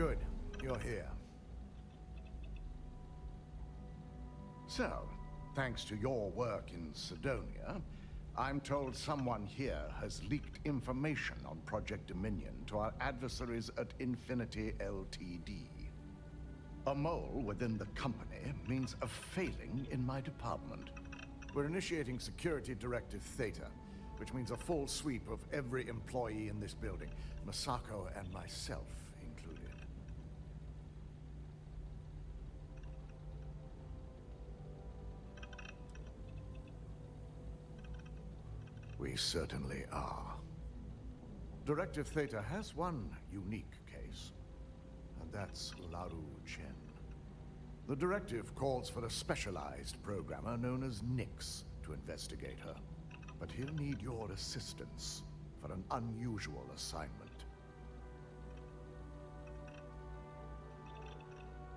Good. You're here. So, thanks to your work in Sidonia, I'm told someone here has leaked information on Project Dominion to our adversaries at Infinity Ltd. A mole within the company means a failing in my department. We're initiating Security Directive Theta, which means a full sweep of every employee in this building, Masako and myself included. We certainly are. Directive Theta has one unique case, and that's Ularu Chen. The directive calls for a specialized programmer known as Nix to investigate her, but he'll need your assistance for an unusual assignment.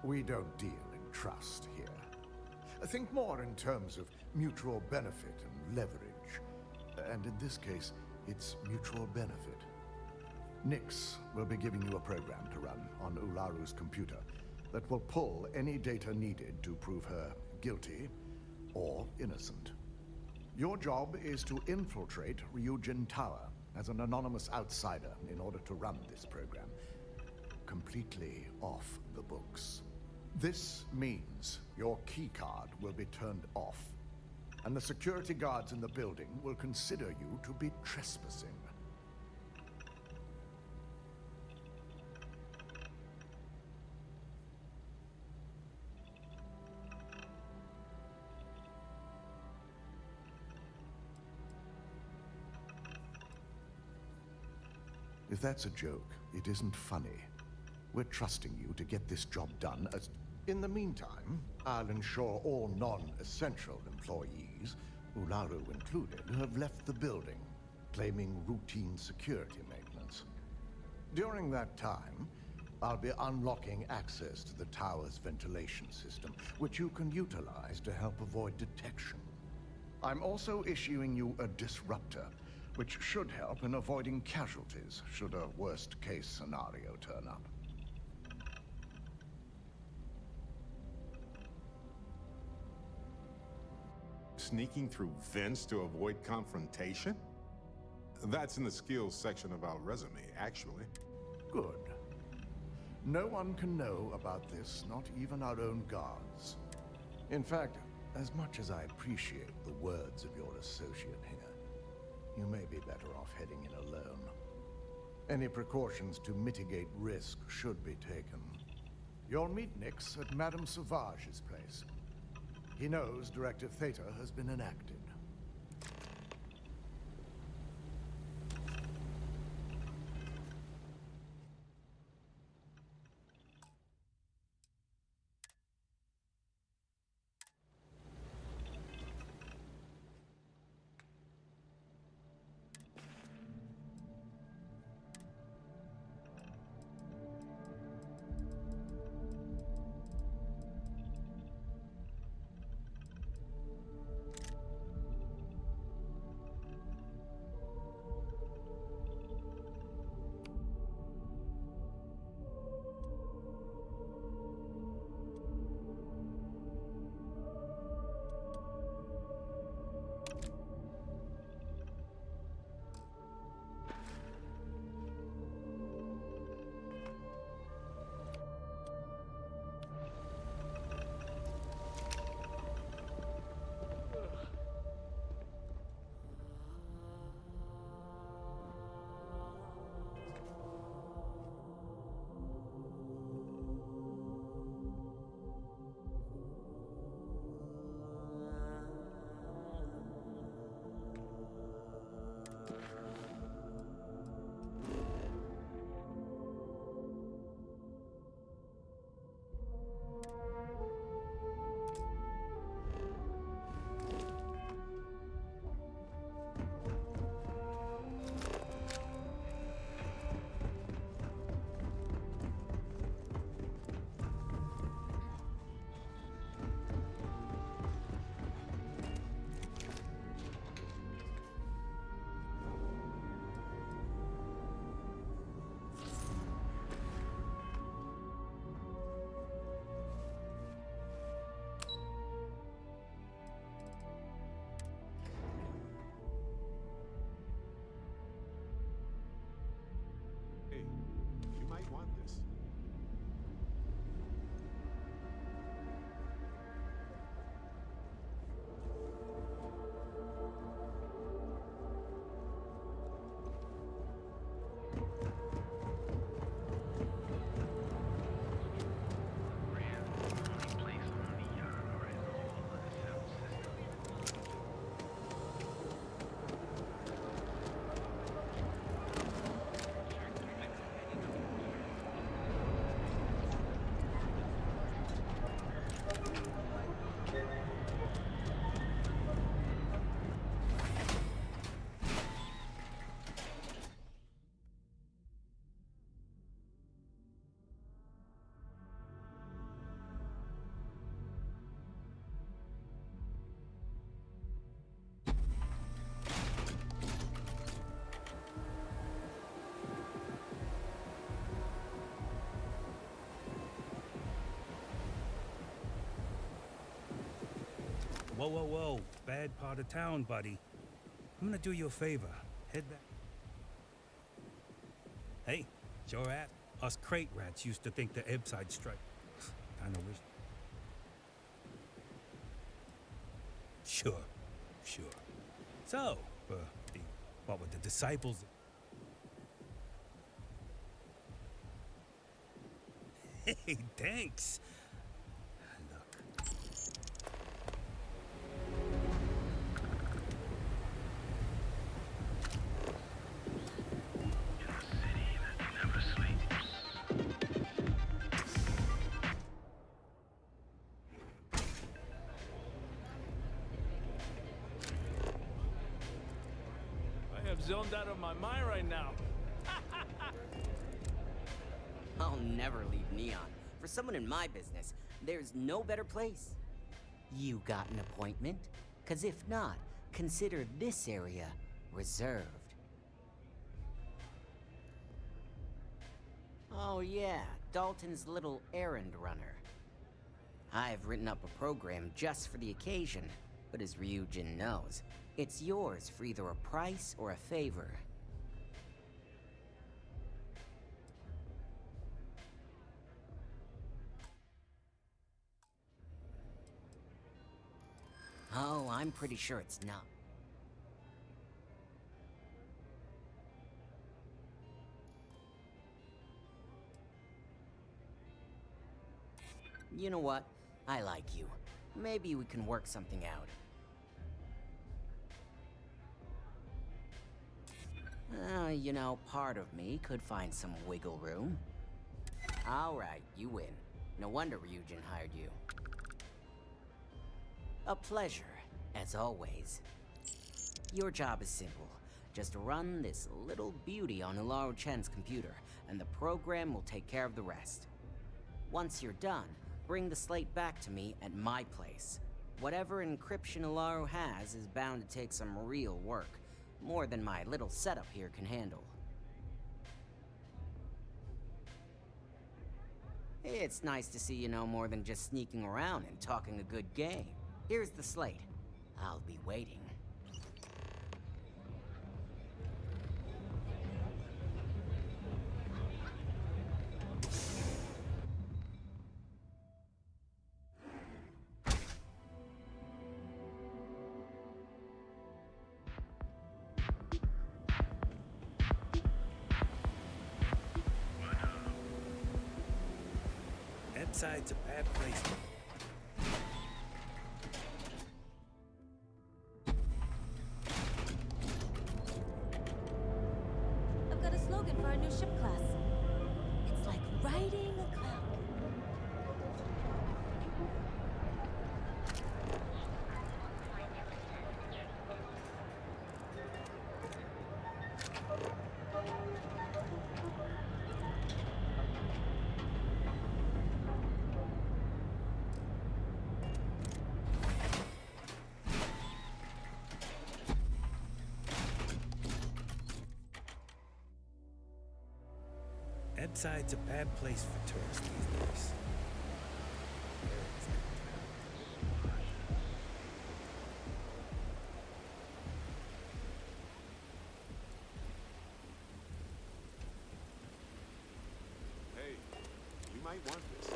We don't deal in trust here. Think more in terms of mutual benefit and leverage. And in this case, it's mutual benefit. Nix will be giving you a program to run on Ularu's computer that will pull any data needed to prove her guilty or innocent. Your job is to infiltrate Ryujin Tower as an anonymous outsider in order to run this program completely off the books. This means your keycard will be turned off, and the security guards in the building will consider you to be trespassing. If that's a joke, it isn't funny. We're trusting you to get this job done as... In the meantime, I'll ensure all non-essential employees, Ularu included, have left the building, claiming routine security maintenance. During that time, I'll be unlocking access to the tower's ventilation system, which you can utilize to help avoid detection. I'm also issuing you a disruptor, which should help in avoiding casualties should a worst-case scenario turn up. Sneaking through vents to avoid confrontation? That's in the skills section of our resume, actually. Good. No one can know about this, not even our own guards. In fact, as much as I appreciate the words of your associate here, you may be better off heading in alone. Any precautions to mitigate risk should be taken. You'll meet Nix at Madame Sauvage's place. He knows Directive Theta has been enacted. Whoa, whoa, whoa. Bad part of town, buddy. I'm gonna do you a favor. Head back. Hey, sure at. Us crate rats used to think the Ebbside strike. Kinda wish. Sure. So, what with the disciples? Hey, thanks. Look. I am zoned out of my mind right now. I'll never leave Neon. For someone in my business, there's no better place. You got an appointment? 'Cause if not, consider this area reserved. Oh yeah, Dalton's little errand runner. I've written up a program just for the occasion, but as Ryujin knows, it's yours for either a price or a favor. Oh, I'm pretty sure it's not. You know what? I like you. Maybe we can work something out. You know, part of me could find some wiggle room. Alright, you win. No wonder Ryujin hired you. A pleasure, as always. Your job is simple. Just run this little beauty on Ularu Chen's computer, and the program will take care of the rest. Once you're done, bring the slate back to me at my place. Whatever encryption Ularu has is bound to take some real work. More than my little setup here can handle. It's nice to see you know more than just sneaking around and talking a good game. Here's the slate. I'll be waiting. Ebbside's a bad place. I've got a slogan for our new ship class. It's like riding a cloud. Ebbside's a bad place for tourists these days. Hey, you might want this.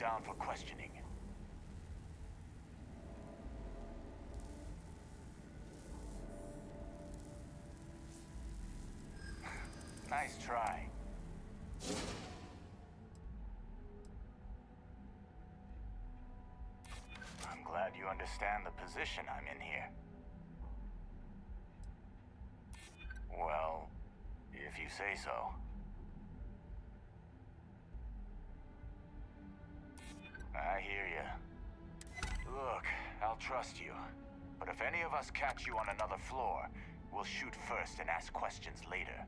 down for questioning. Nice try. I'm glad you understand the position I'm in here. Well, if you say so. I hear you. Look, I'll trust you. But if any of us catch you on another floor, we'll shoot first and ask questions later.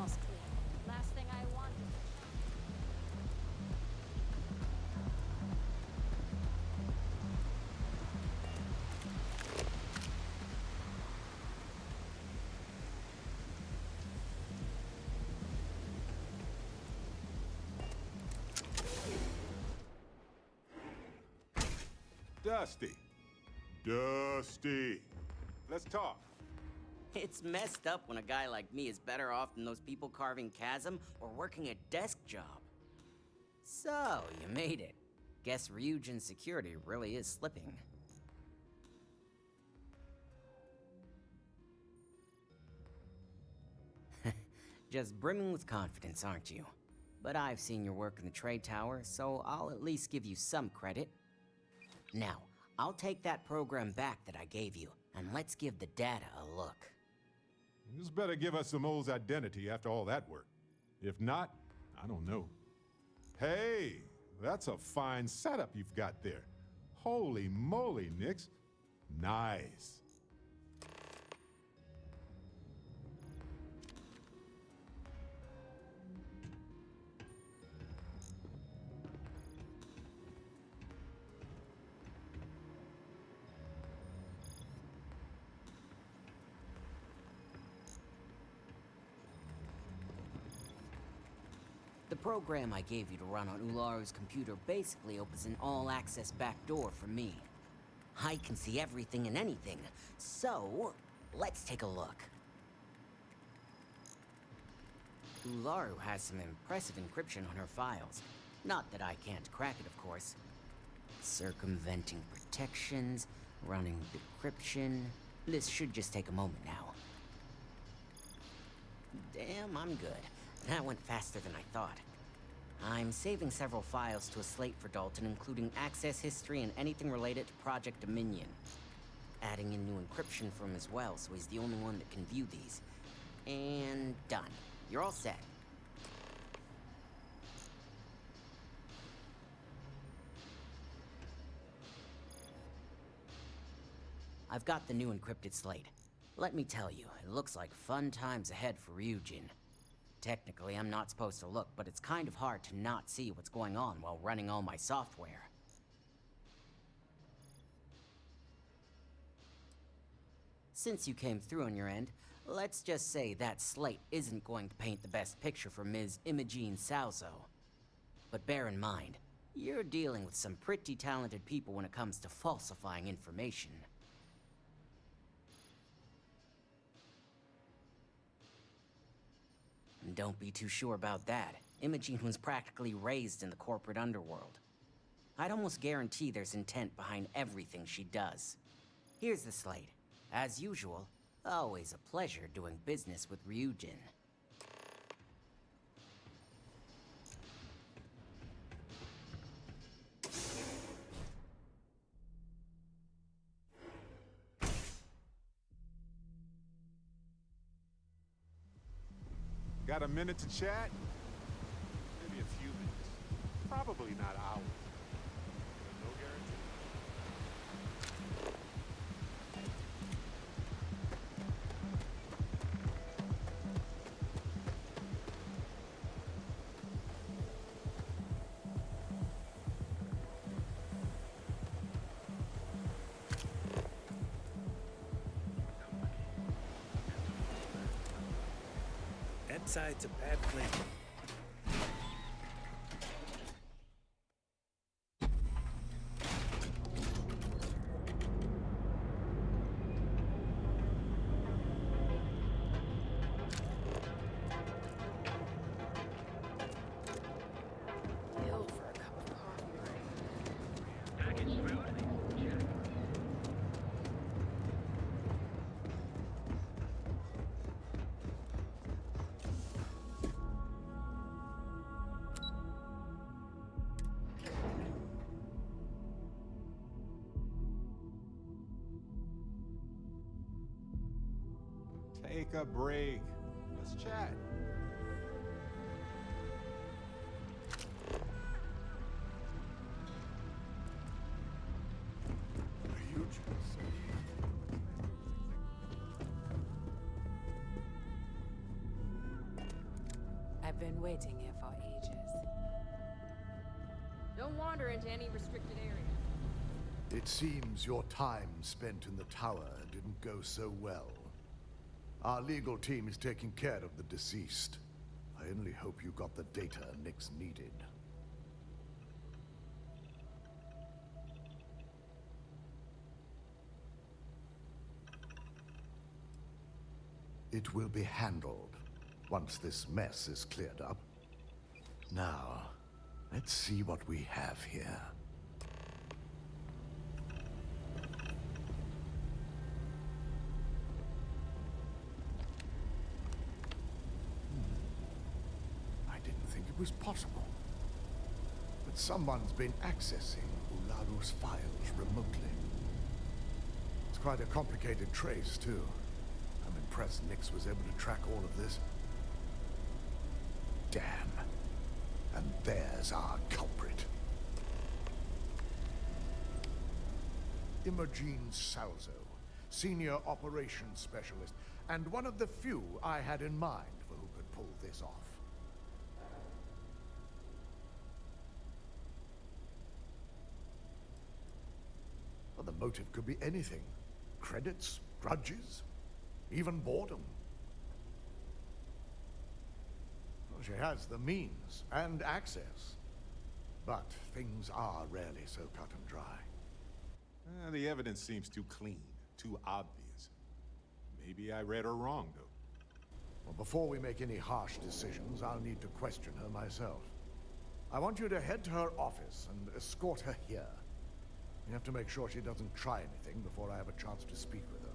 signal's clear. Last thing I want is Dusty. Dusty. Let's talk. It's messed up when a guy like me is better off than those people carving chasm or working a desk job. So, you made it. Guess Ryujin security really is slipping. Just brimming with confidence, aren't you? But I've seen your work in the trade tower, so I'll at least give you some credit. Now, I'll take that program back that I gave you, and let's give the data a look. You just better give us the mole's identity after all that work. If not, I don't know. Hey, that's a fine setup you've got there. Holy moly, Nix. Nice. The program I gave you to run on Ularu's computer basically opens an all-access backdoor for me. I can see everything and anything, so let's take a look. Ularu has some impressive encryption on her files. Not that I can't crack it, of course. Circumventing protections, running decryption. This should just take a moment now. Damn, I'm good. That went faster than I thought. I'm saving several files to a slate for Dalton, including access history and anything related to Project Dominion. Adding in new encryption for him as well, so he's the only one that can view these. And done. You're all set. I've got the new encrypted slate. Let me tell you, it looks like fun times ahead for Ryujin. Technically, I'm not supposed to look, but it's kind of hard to not see what's going on while running all my software. Since you came through on your end, let's just say that slate isn't going to paint the best picture for Ms. Imogene Salzo. But bear in mind, you're dealing with some pretty talented people when it comes to falsifying information. And don't be too sure about that. Imogene was practically raised in the corporate underworld. I'd almost guarantee there's intent behind everything she does. Here's the slate. As usual, always a pleasure doing business with Ryujin. Got a minute to chat? Maybe a few minutes. Probably not hours. But no guarantee. Epside's a bad place. ill for a cup of coffee. Take a break. Let's chat. been waiting here for ages. Don't wander into any restricted area. It seems your time spent in the tower didn't go so well. Our legal team is taking care of the deceased. I only hope you got the data Nix needed. It will be handled once this mess is cleared up. Now, let's see what we have here. I didn't think it was possible. But someone's been accessing Ularu's files remotely. It's quite a complicated trace, too. I'm impressed Nix was able to track all of this. Damn. And there's our culprit. Imogen Salzo, Senior Operations Specialist, and one of the few I had in mind for who could pull this off. Well, the motive could be anything. Credits, grudges, even boredom. Well, she has the means and access. But things are rarely so cut and dry. The evidence seems too clean, too obvious. Maybe I read her wrong, though. Well, before we make any harsh decisions, I'll need to question her myself. I want you to head to her office and escort her here. We have to make sure she doesn't try anything before I have a chance to speak with her.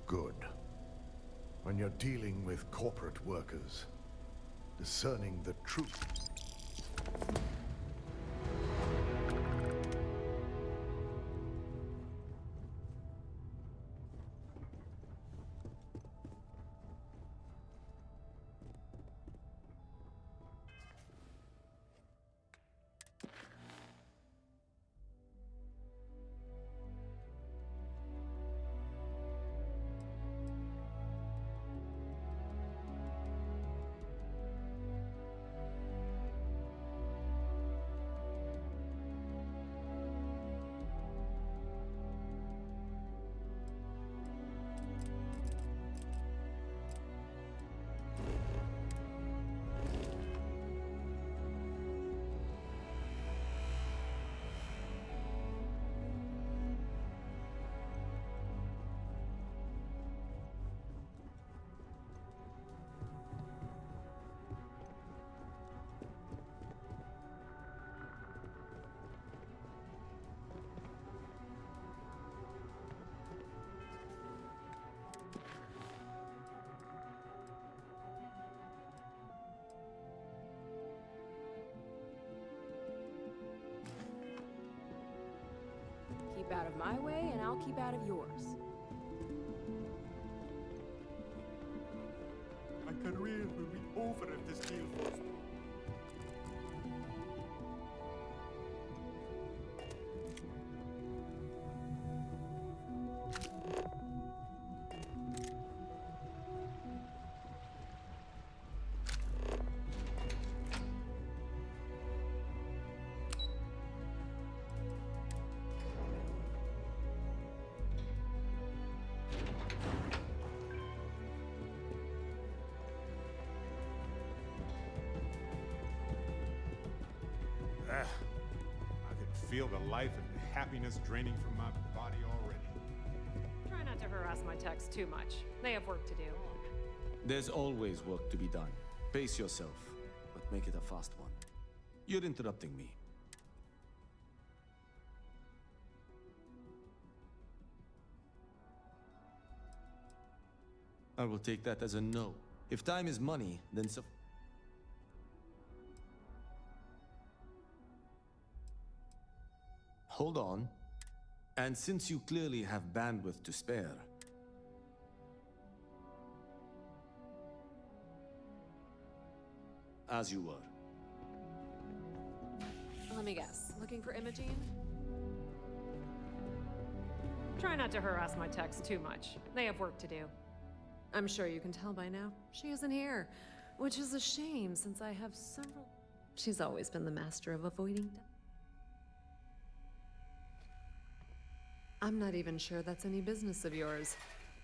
Good. When you're dealing with corporate workers, discerning the truth. Keep out of my way, and I'll keep out of yours. My career will be over if this deal falls through. I can feel the life and the happiness draining from my body already. Try not to harass my techs too much. They have work to do. There's always work to be done. Pace yourself, but make it a fast one. You're interrupting me. I will take that as a no. If time is money, then so... Hold on. And since you clearly have bandwidth to spare, as you were. Let me guess. Looking for Imogene? Try not to harass my techs too much. They have work to do. I'm sure you can tell by now. She isn't here, which is a shame since I have several. She's always been the master of avoiding. I'm not even sure that's any business of yours,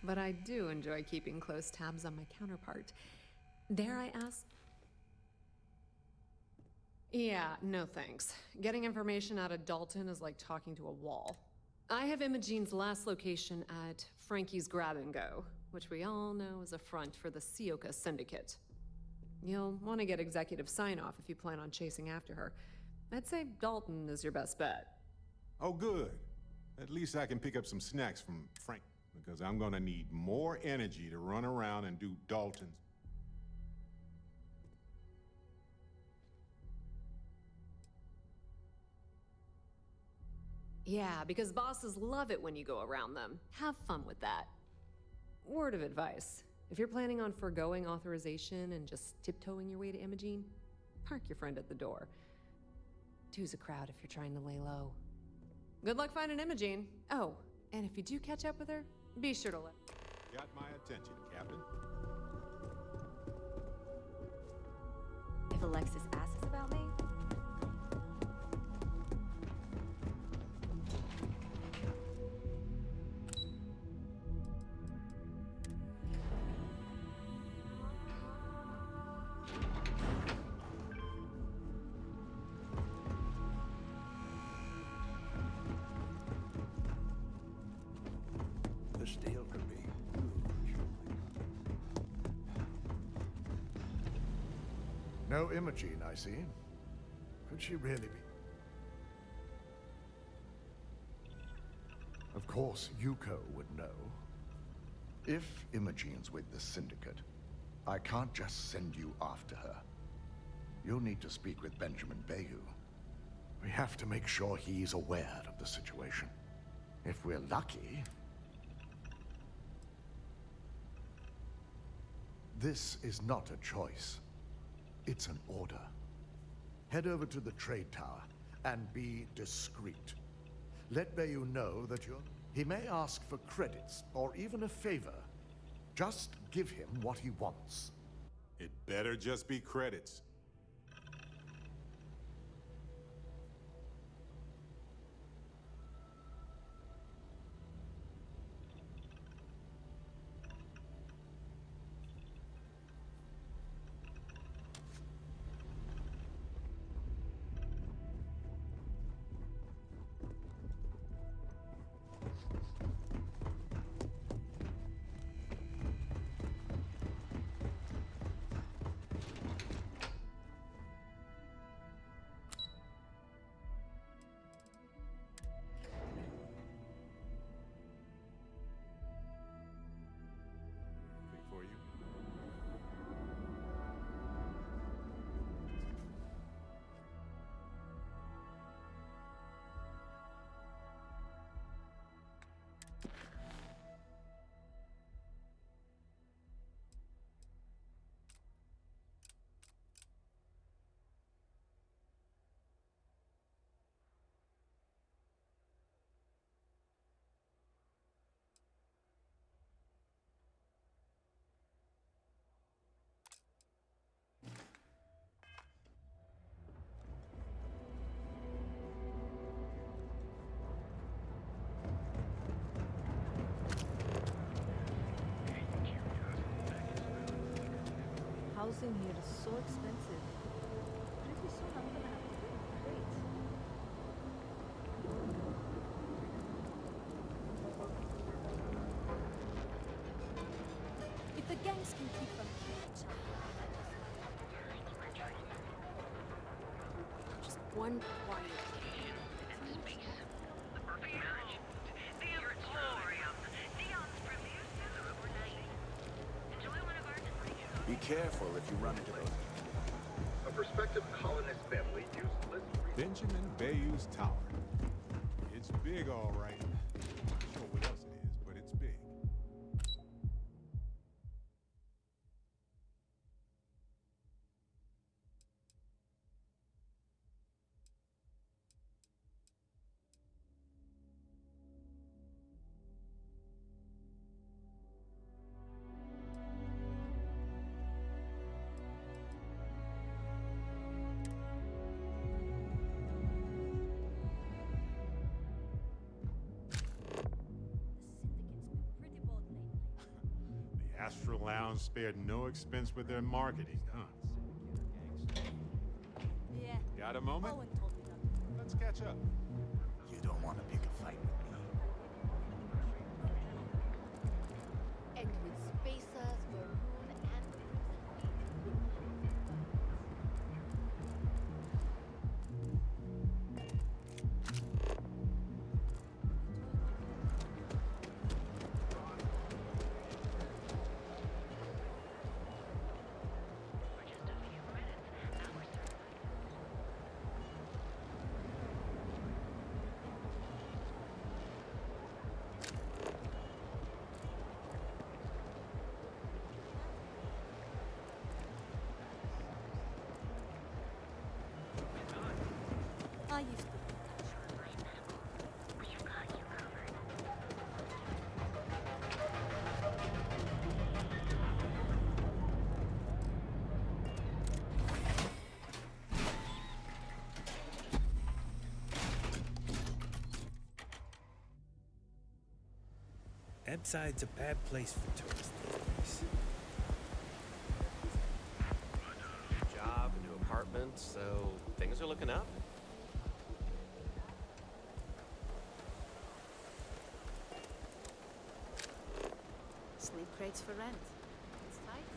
but I do enjoy keeping close tabs on my counterpart. Dare I ask? Yeah, no thanks. Getting information out of Dalton is like talking to a wall. I have Imogene's last location at Frankie's Grab and Go, which we all know is a front for the Sioka Syndicate. You'll want to get executive sign-off if you plan on chasing after her. I'd say Dalton is your best bet. Oh, good. At least I can pick up some snacks from Frank, because I'm gonna need more energy to run around and do Dalton's. Yeah, because bosses love it when you go around them. Have fun with that. Word of advice. If you're planning on foregoing authorization and just tiptoeing your way to Imogene, park your friend at the door. Two's a crowd if you're trying to lay low. Good luck finding Imogene. Oh, and if you do catch up with her, be sure to let... Got my attention, Captain. If Alexis asks about me, the steel could be huge. No Imogene, I see. Could she really be? Of course, Yuko would know. If Imogene's with the Syndicate, I can't just send you after her. You'll need to speak with Benjamin Bayou. We have to make sure he's aware of the situation. If we're lucky... This is not a choice. It's an order. Head over to the trade tower and be discreet. Let Bayou know that you're... He may ask for credits or even a favor. Just give him what he wants. It better just be credits. For you. housing here is so expensive. Pretty soon I'm gonna have to get a crate. If the gangs can keep them cute. Just one quiet. Be careful if you run into those. A prospective colonist family used list. Benjamin Bayou's tower. It's big, all right. Not sure what else it is, but it's big. Astral Lounge spared no expense with their marketing, huh? Yeah. Got a moment? Owen told me that. Let's catch up. You don't want to pick a fight with me. And with spacers, Varun, and I used to. Ebside's a bad place for tourists these days. Job, a new apartment, so things are looking up. Sleep crates for rent. It's tight.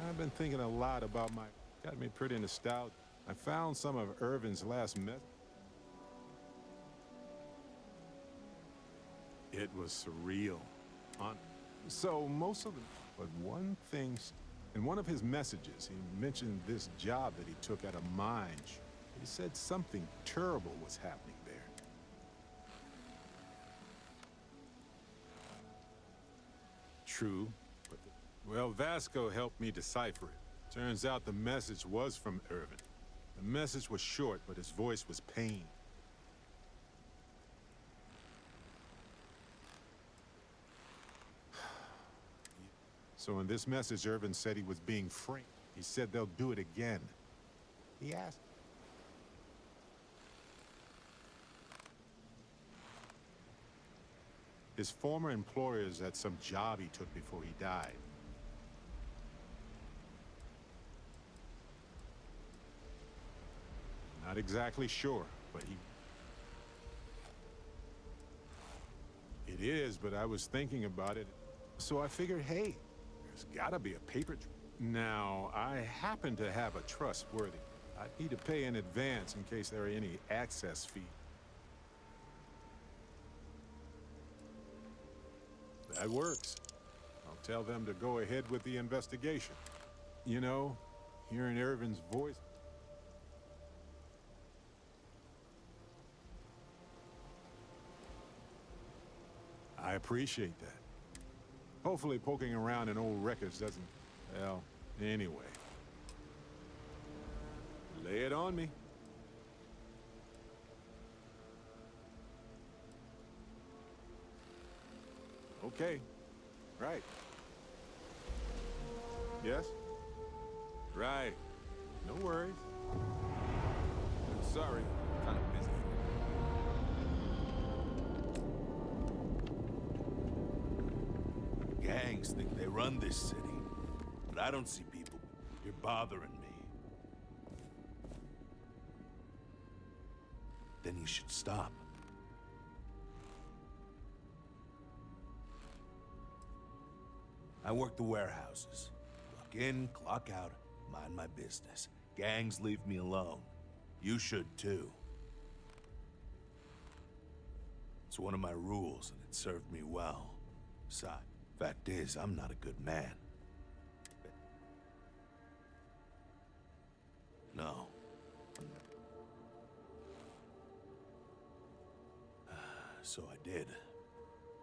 I've been thinking a lot about my... Got me pretty nostalgic. I found some of Irvin's last message. It was surreal. So most of the... But one thing... In one of his messages, he mentioned this job that he took at a mine. He said something terrible was happening there. True. But well, Vasco helped me decipher it. Turns out the message was from Irvin. The message was short, but his voice was pain. So in this message, Irvin said he was being framed. He said they'll do it again. He asked. His former employers had some job he took before he died. Not exactly sure, but It is, but I was thinking about it. So I figured, hey, there's gotta be a paper Now, I happen to have a trustworthy. I need to pay in advance in case there are any access fees. That works. I'll tell them to go ahead with the investigation. You know, hearing Irvin's voice... I appreciate that. Hopefully poking around in old records doesn't... Well, anyway. Lay it on me. Okay. Right. Yes? Right. No worries. Sorry. Kind of busy. Gangs think they run this city, but I don't see people. You're bothering me. Then you should stop. I work the warehouses. Clock in, clock out, mind my business. Gangs leave me alone. You should too. It's one of my rules, and it served me well. Besides, fact is, I'm not a good man. No. So I did.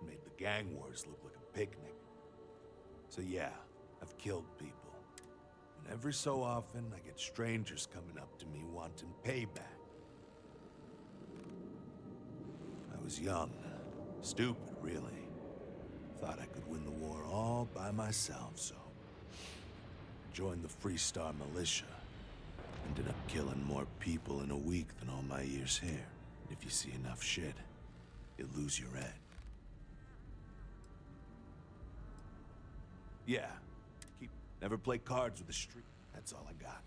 Made the gang wars look like a picnic. So yeah, I've killed people. And every so often, I get strangers coming up to me wanting payback. I was young. Stupid, really. Thought I could win the war all by myself, so... joined the Free Star Militia. Ended up killing more people in a week than all my years here. If you see enough shit, you lose your head. Yeah, never play cards with the street. That's all I got.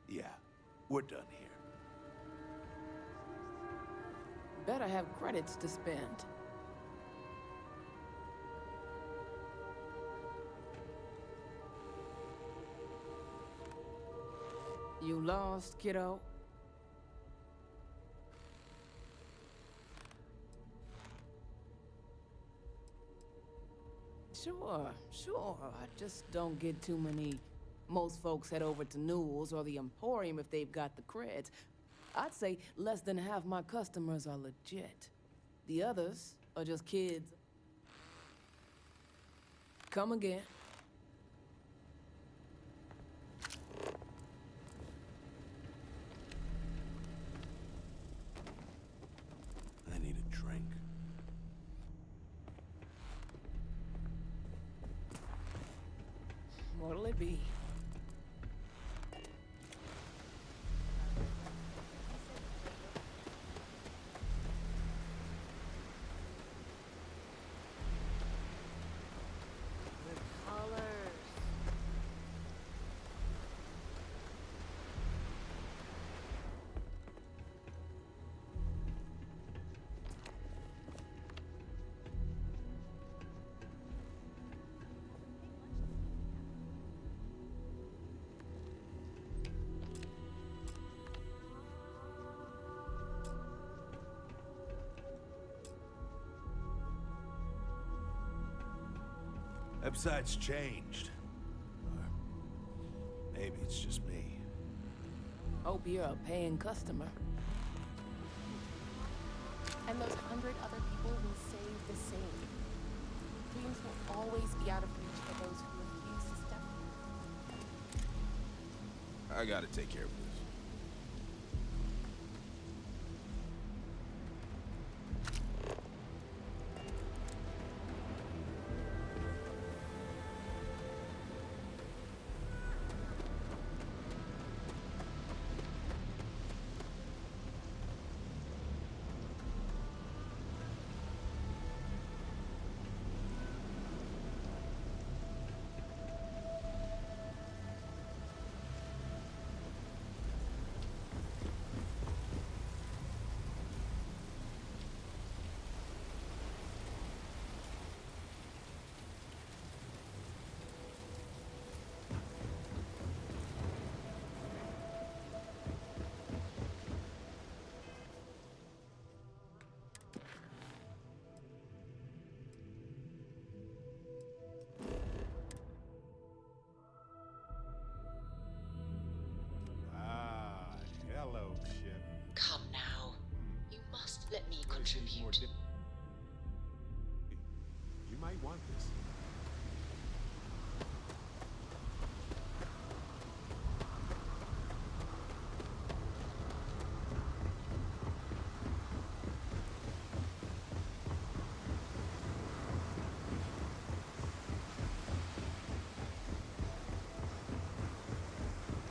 Yeah, we're done here. Better have credits to spend. You lost, kiddo? Sure. I just don't get too many. Most folks head over to Newell's or the Emporium if they've got the creds. I'd say less than half my customers are legit. The others are just kids. Come again. I need a drink. What'll it be? Website's changed. Or maybe it's just me. Hope you're a paying customer. And those 100 other people will say the same. Dreams will always be out of reach for those who refuse to step. I gotta take care of this. Hello, ship. Come now. You must let me contribute. You might want this.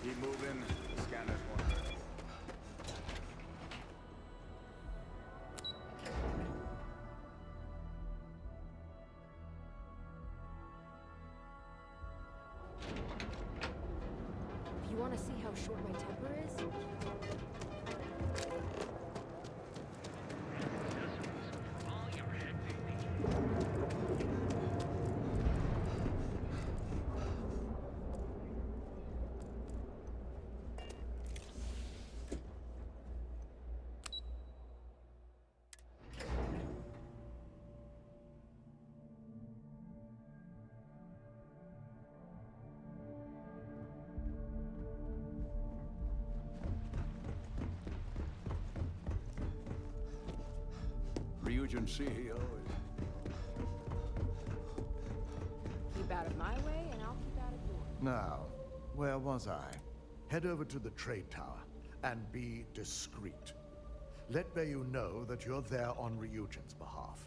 Keep moving. Scanners one. You want to see how short my temper is? Ryujin CEO is... Keep out of my way, and I'll keep out of yours. Now, where was I? Head over to the trade tower and be discreet. Let Bayu know that you're there on Ryujin's behalf.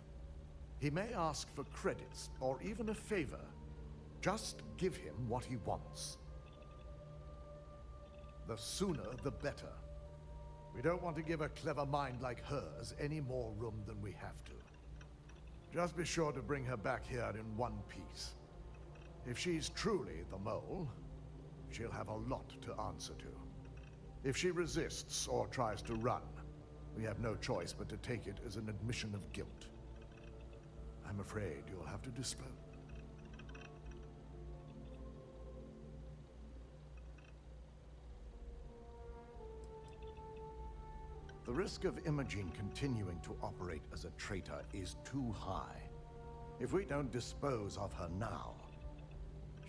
He may ask for credits or even a favor. Just give him what he wants. The sooner, the better. We don't want to give a clever mind like hers any more room than we have to. Just be sure to bring her back here in one piece. If she's truly the mole, she'll have a lot to answer to. If she resists or tries to run, we have no choice but to take it as an admission of guilt. I'm afraid you'll have to dispose. The risk of Imogene continuing to operate as a traitor is too high. If we don't dispose of her now,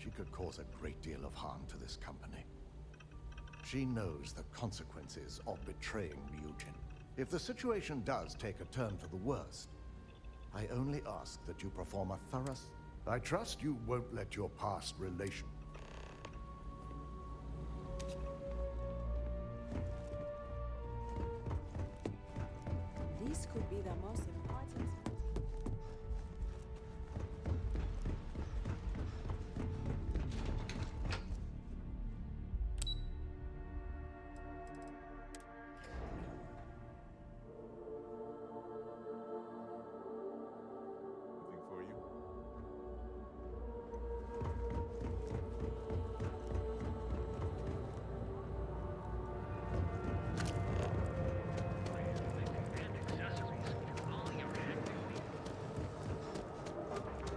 she could cause a great deal of harm to this company. She knows the consequences of betraying Ryujin. If the situation does take a turn for the worst, I only ask that you perform a thorough... I trust you won't let your past relation... This could be the most important... Anything for you?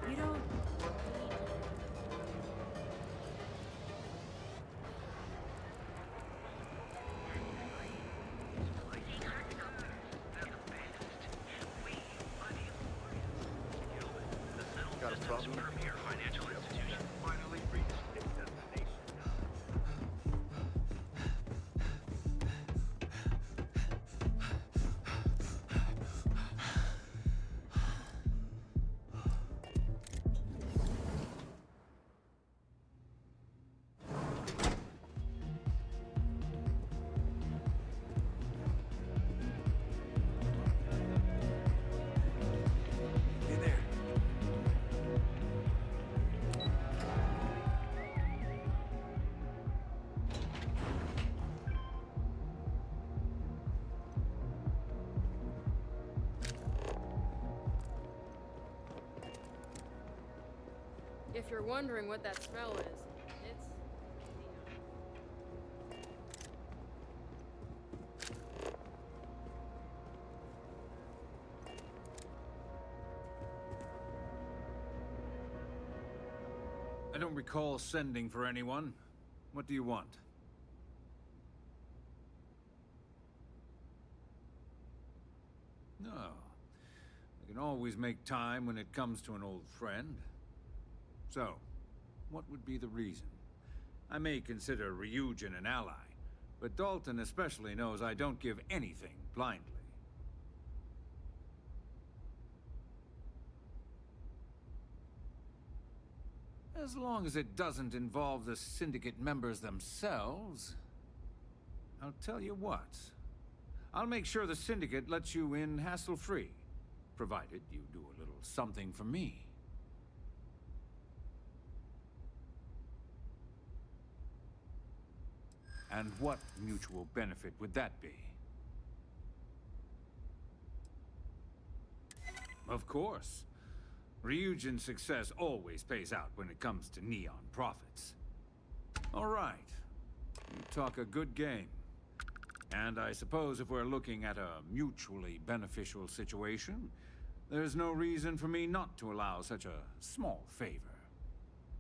You don't... Got a problem? If you're wondering what that smell is, it's... I don't recall sending for anyone. What do you want? No. I can always make time when it comes to an old friend. So, what would be the reason? I may consider Ryujin an ally, but Dalton especially knows I don't give anything blindly. As long as it doesn't involve the Syndicate members themselves, I'll tell you what. I'll make sure the Syndicate lets you in hassle-free, provided you do a little something for me. And what mutual benefit would that be? Of course. Ryujin's success always pays out when it comes to Neon profits. All right. You talk a good game. And I suppose if we're looking at a mutually beneficial situation, there's no reason for me not to allow such a small favor.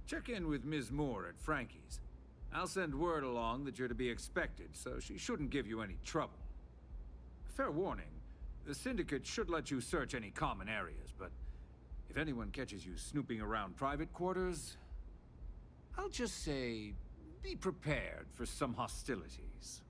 Check in with Ms. Moore at Frankie's. I'll send word along that you're to be expected, so she shouldn't give you any trouble. Fair warning, the Syndicate should let you search any common areas, but if anyone catches you snooping around private quarters, I'll just say, be prepared for some hostilities.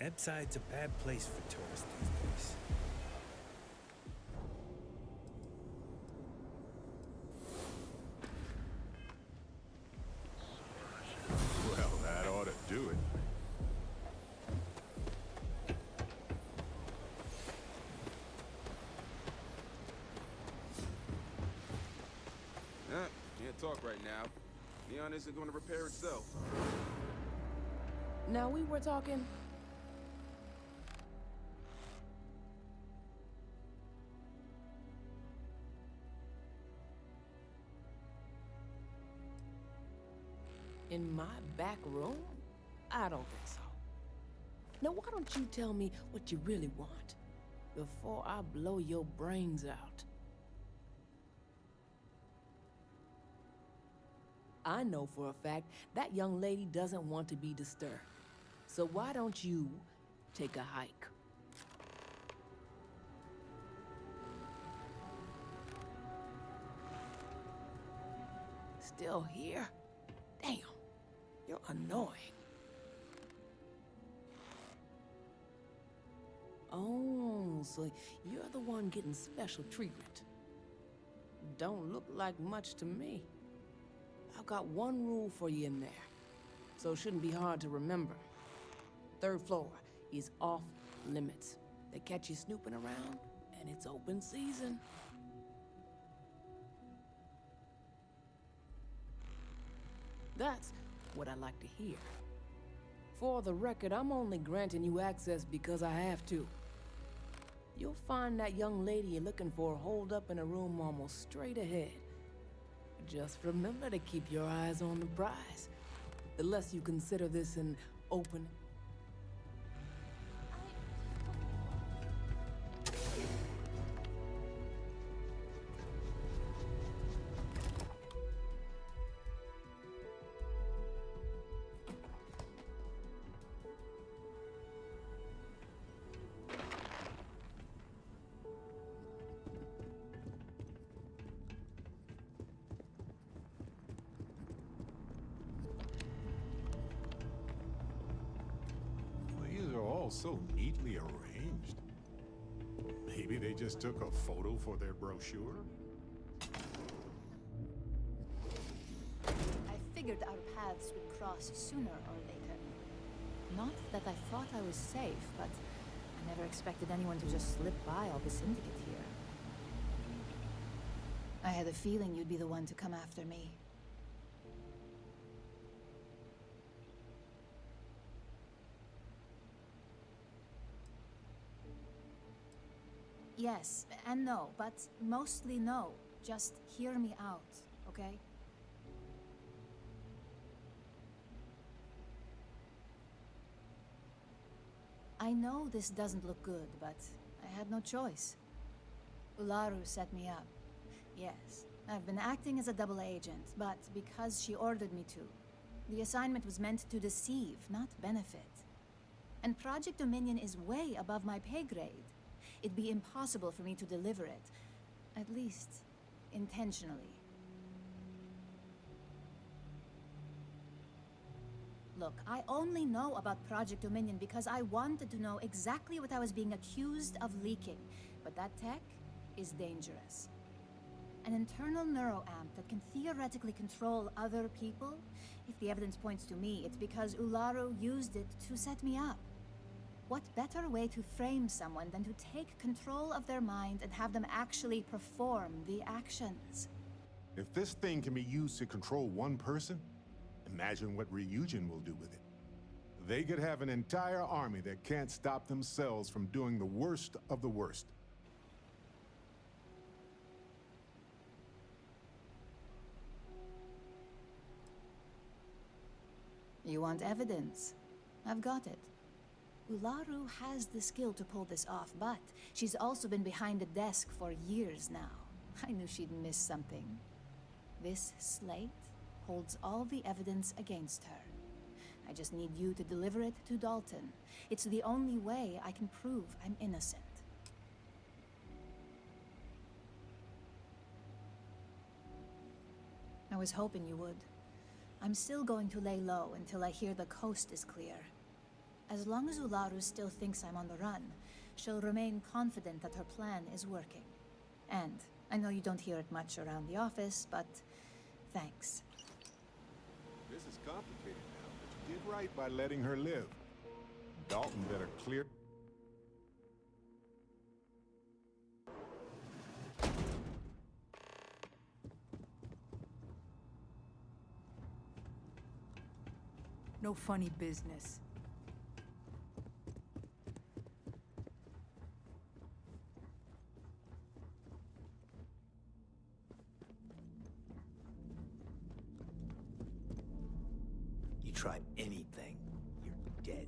Ebside's a bad place for tourists these days. Well, that ought to do it. Can't talk right now. Neon isn't going to repair itself. Now we were talking. In my back room? I don't think so. Now why don't you tell me what you really want before I blow your brains out? I know for a fact that young lady doesn't want to be disturbed. So why don't you take a hike? Still here? Damn, you're annoying. Oh, so you're the one getting special treatment. Don't look like much to me. I've got one rule for you in there, so it shouldn't be hard to remember. 3rd floor is off limits. They catch you snooping around, and it's open season. That's what I like to hear. For the record, I'm only granting you access because I have to. You'll find that young lady you're looking for holed up in a room almost straight ahead. Just remember to keep your eyes on the prize. The less you consider this an open... So neatly arranged. Maybe they just took a photo for their brochure? I figured our paths would cross sooner or later. Not that I thought I was safe, but I never expected anyone to just slip by all the syndicate here. I had a feeling you'd be the one to come after me. Yes and no, but mostly no. Just hear me out, okay? I know this doesn't look good, but I had no choice. Ularu set me up. Yes, I've been acting as a double agent, but because she ordered me to. The assignment was meant to deceive, not benefit. And Project Dominion is way above my pay grade. It'd be impossible for me to deliver it. At least, intentionally. Look, I only know about Project Dominion because I wanted to know exactly what I was being accused of leaking. But that tech is dangerous. An internal neuroamp that can theoretically control other people? If the evidence points to me, it's because Ularu used it to set me up. What better way to frame someone than to take control of their mind and have them actually perform the actions? If this thing can be used to control one person, imagine what Ryujin will do with it. They could have an entire army that can't stop themselves from doing the worst of the worst. You want evidence? I've got it. Ularu has the skill to pull this off, but she's also been behind the desk for years now. I knew she'd miss something. This slate holds all the evidence against her. I just need you to deliver it to Dalton. It's the only way I can prove I'm innocent. I was hoping you would. I'm still going to lay low until I hear the coast is clear. As long as Ularu still thinks I'm on the run, she'll remain confident that her plan is working. And I know you don't hear it much around the office, but thanks. This is complicated now, but you did right by letting her live. Dalton better clear... No funny business. You try anything, you're dead.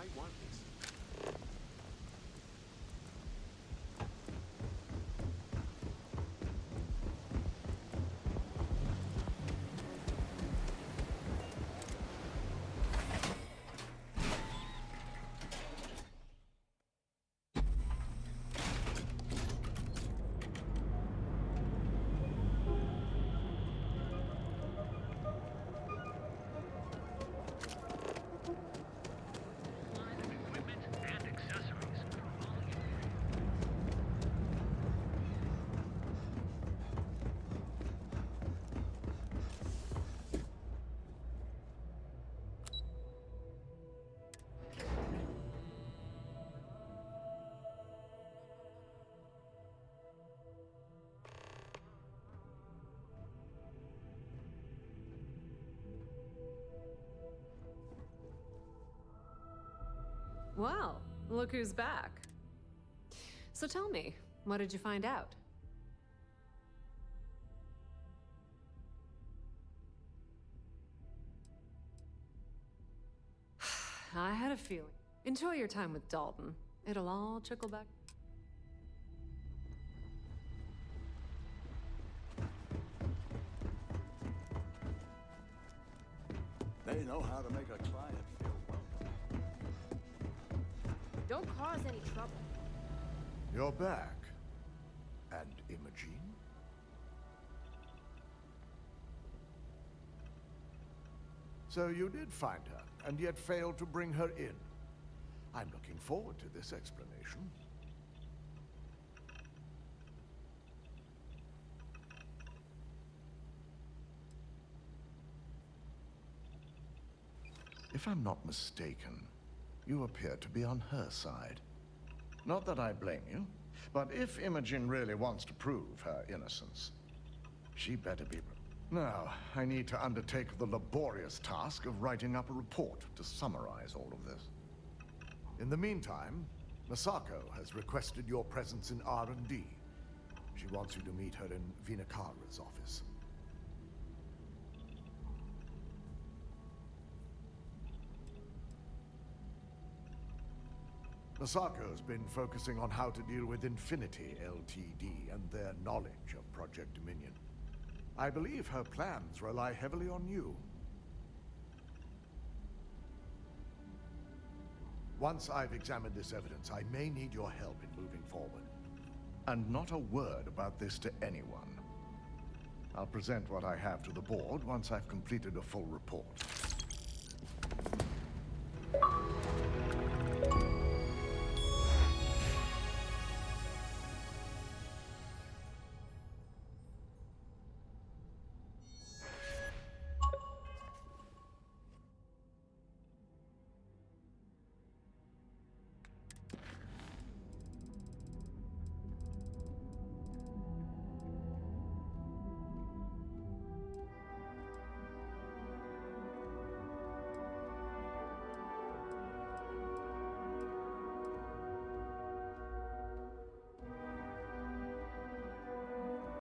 might want this. Well, Look who's back. So tell me, what did you find out? I had a feeling. Enjoy your time with Dalton. It'll all trickle back. They know how to make a client feel welcome. Don't cause any trouble. You're back. And Imogene? So you did find her, and yet failed to bring her in. I'm looking forward to this explanation. If I'm not mistaken, you appear to be on her side. Not that I blame you, but if Imogen really wants to prove her innocence, she better be... Now, I need to undertake the laborious task of writing up a report to summarize all of this. In the meantime, Masako has requested your presence in R&D. She wants you to meet her in Vinakara's office. Masako's been focusing on how to deal with Infinity Ltd. And their knowledge of Project Dominion. I believe her plans rely heavily on you. Once I've examined this evidence, I may need your help in moving forward. And not a word about this to anyone. I'll present what I have to the board once I've completed a full report.